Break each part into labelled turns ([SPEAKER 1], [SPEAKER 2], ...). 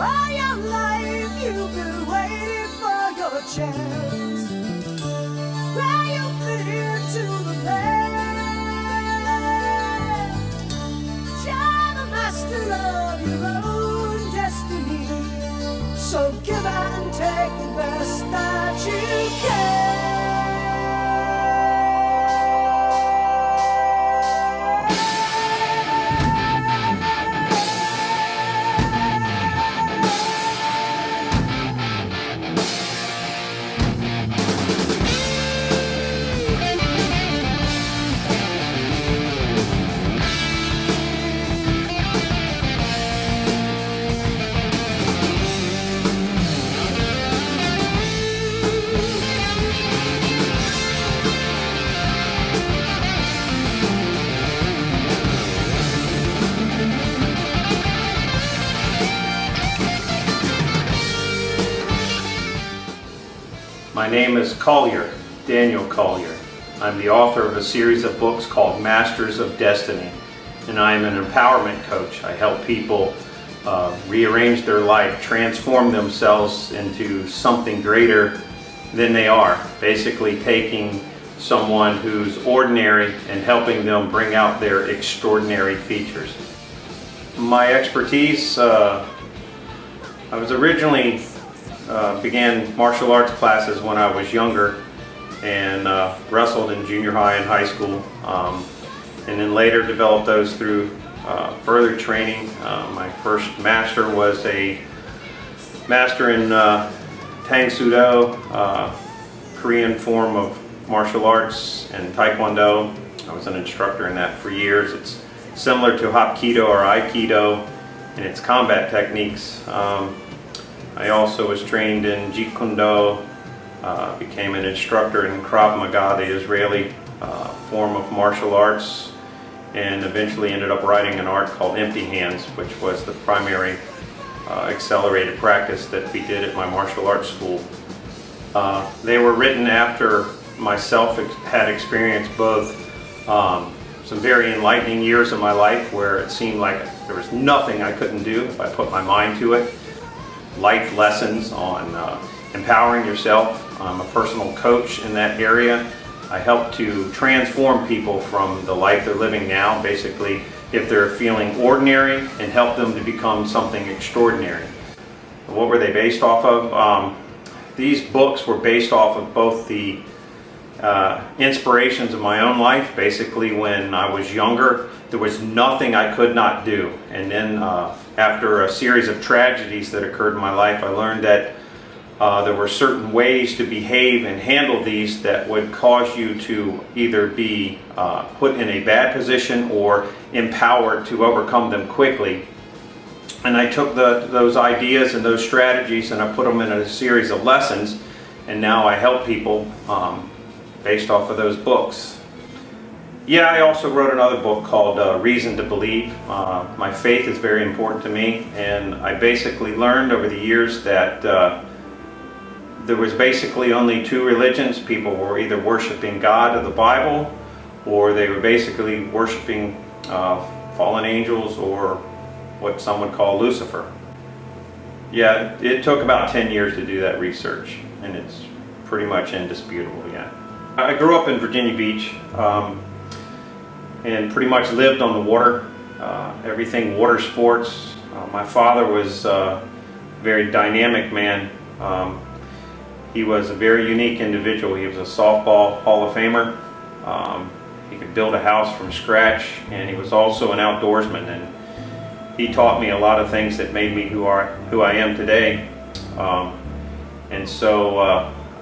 [SPEAKER 1] All your life you've been waiting for your chance, where you fit into the land. You're the master of your own destiny, so give and take the best that you can.
[SPEAKER 2] My name is Collier, Daniel Collier. I'm the author of a series of books called Masters of Destiny, and I am an empowerment coach. I help people rearrange their life, transform themselves into something greater than they are, basically taking someone who's ordinary and helping them bring out their extraordinary features. My expertise, I was originally began martial arts classes when I was younger and wrestled in junior high and high school, and then later developed those through further training. My first master was a master in Tang Soo-do, Korean form of martial arts, and Taekwondo. I was an instructor in that for years. It's similar to Hapkido or Aikido in its combat techniques. I also was trained in Jeet Kune Do, became an instructor in Krav Maga, the Israeli form of martial arts, and eventually ended up writing an art called Empty Hands, which was the primary accelerated practice that we did at my martial arts school. They were written after myself had experienced both some very enlightening years of my life where it seemed like there was nothing I couldn't do if I put my mind to it. Life lessons on empowering yourself. I'm a personal coach in that area. I help to transform people from the life they're living now, basically if they're feeling ordinary, and help them to become something extraordinary. What were they based off of? These books were based off of both the inspirations of my own life. Basically, when I was younger, there was nothing I could not do. And then after a series of tragedies that occurred in my life, I learned that there were certain ways to behave and handle these that would cause you to either be put in a bad position or empowered to overcome them quickly. And I took those ideas and those strategies and I put them in a series of lessons, and now I help people based off of those books. Yeah, I also wrote another book called Reason to Believe. My faith is very important to me, and I basically learned over the years that there was basically only two religions. People were either worshiping God of the Bible, or they were basically worshiping fallen angels, or what some would call Lucifer. Yeah, it took about 10 years to do that research, and it's pretty much indisputable, yeah. I grew up in Virginia Beach, and pretty much lived on the water, everything water sports. My father was a very dynamic man. He was a very unique individual. He was a softball Hall of Famer. He could build a house from scratch, and he was also an outdoorsman. And he taught me a lot of things that made me who I am today. And so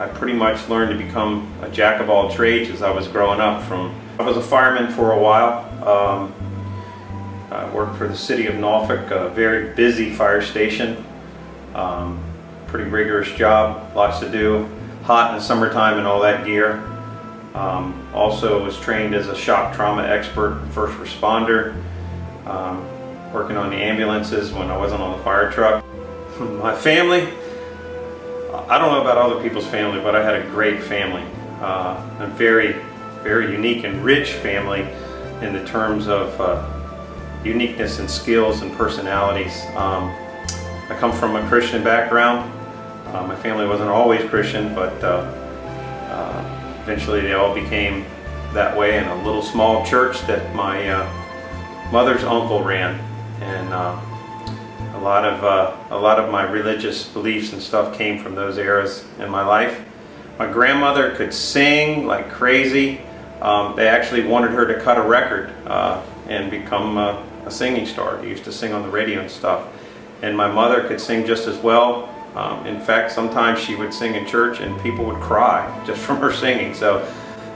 [SPEAKER 2] I pretty much learned to become a jack of all trades as I was growing up. I was a fireman for a while. I worked for the city of Norfolk, a very busy fire station. Pretty rigorous job, lots to do, hot in the summertime and all that gear. Also was trained as a shock trauma expert, first responder, working on the ambulances when I wasn't on the fire truck. My family, I don't know about other people's family, but I had a great family. A very, very unique and rich family in the terms of uniqueness and skills and personalities. I come from a Christian background. My family wasn't always Christian, but eventually they all became that way in a little small church that my mother's uncle ran, and a lot of my religious beliefs and stuff came from those eras in my life. My grandmother could sing like crazy. They actually wanted her to cut a record and become a singing star. She used to sing on the radio and stuff. And my mother could sing just as well. In fact, sometimes she would sing in church and people would cry just from her singing. So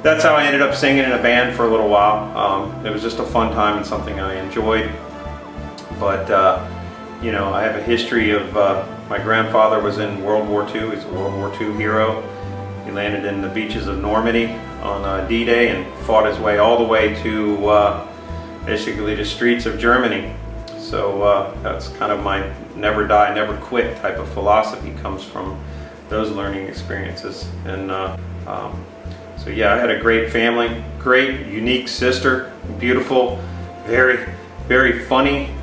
[SPEAKER 2] that's how I ended up singing in a band for a little while. It was just a fun time and something I enjoyed. But you know, I have a history of my grandfather was in World War II. He's a World War II hero. He landed in the beaches of Normandy on D-Day and fought his way all the way to basically the streets of Germany. So that's kind of my never die, never quit type of philosophy, comes from those learning experiences. And so yeah, I had a great family, great, unique sister, beautiful, very, very funny,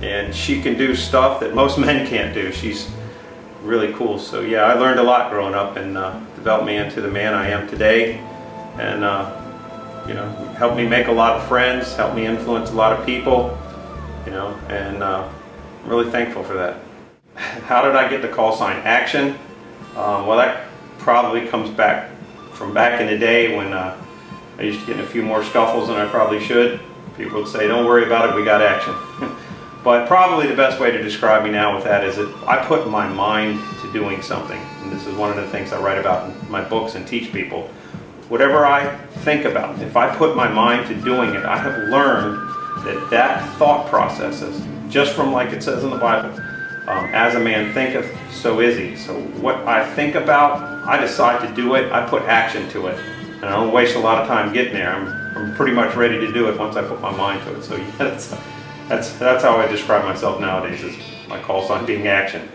[SPEAKER 2] and she can do stuff that most men can't do. She's really cool. So yeah, I learned a lot growing up, and developed me into the man I am today, and you know, helped me make a lot of friends, helped me influence a lot of people, you know, and I'm really thankful for that. How did I get the call sign Action? Well, that probably comes back from back in the day when I used to get in a few more scuffles than I probably should. People would say, don't worry about it, we got action. But probably the best way to describe me now with that is that I put my mind to doing something. And this is one of the things I write about in my books and teach people. Whatever I think about, if I put my mind to doing it, I have learned that thought process is just from, like it says in the Bible, as a man thinketh, so is he. So what I think about, I decide to do it, I put action to it. And I don't waste a lot of time getting there. I'm pretty much ready to do it once I put my mind to it. So yeah, that's how I describe myself nowadays, is my call sign being action.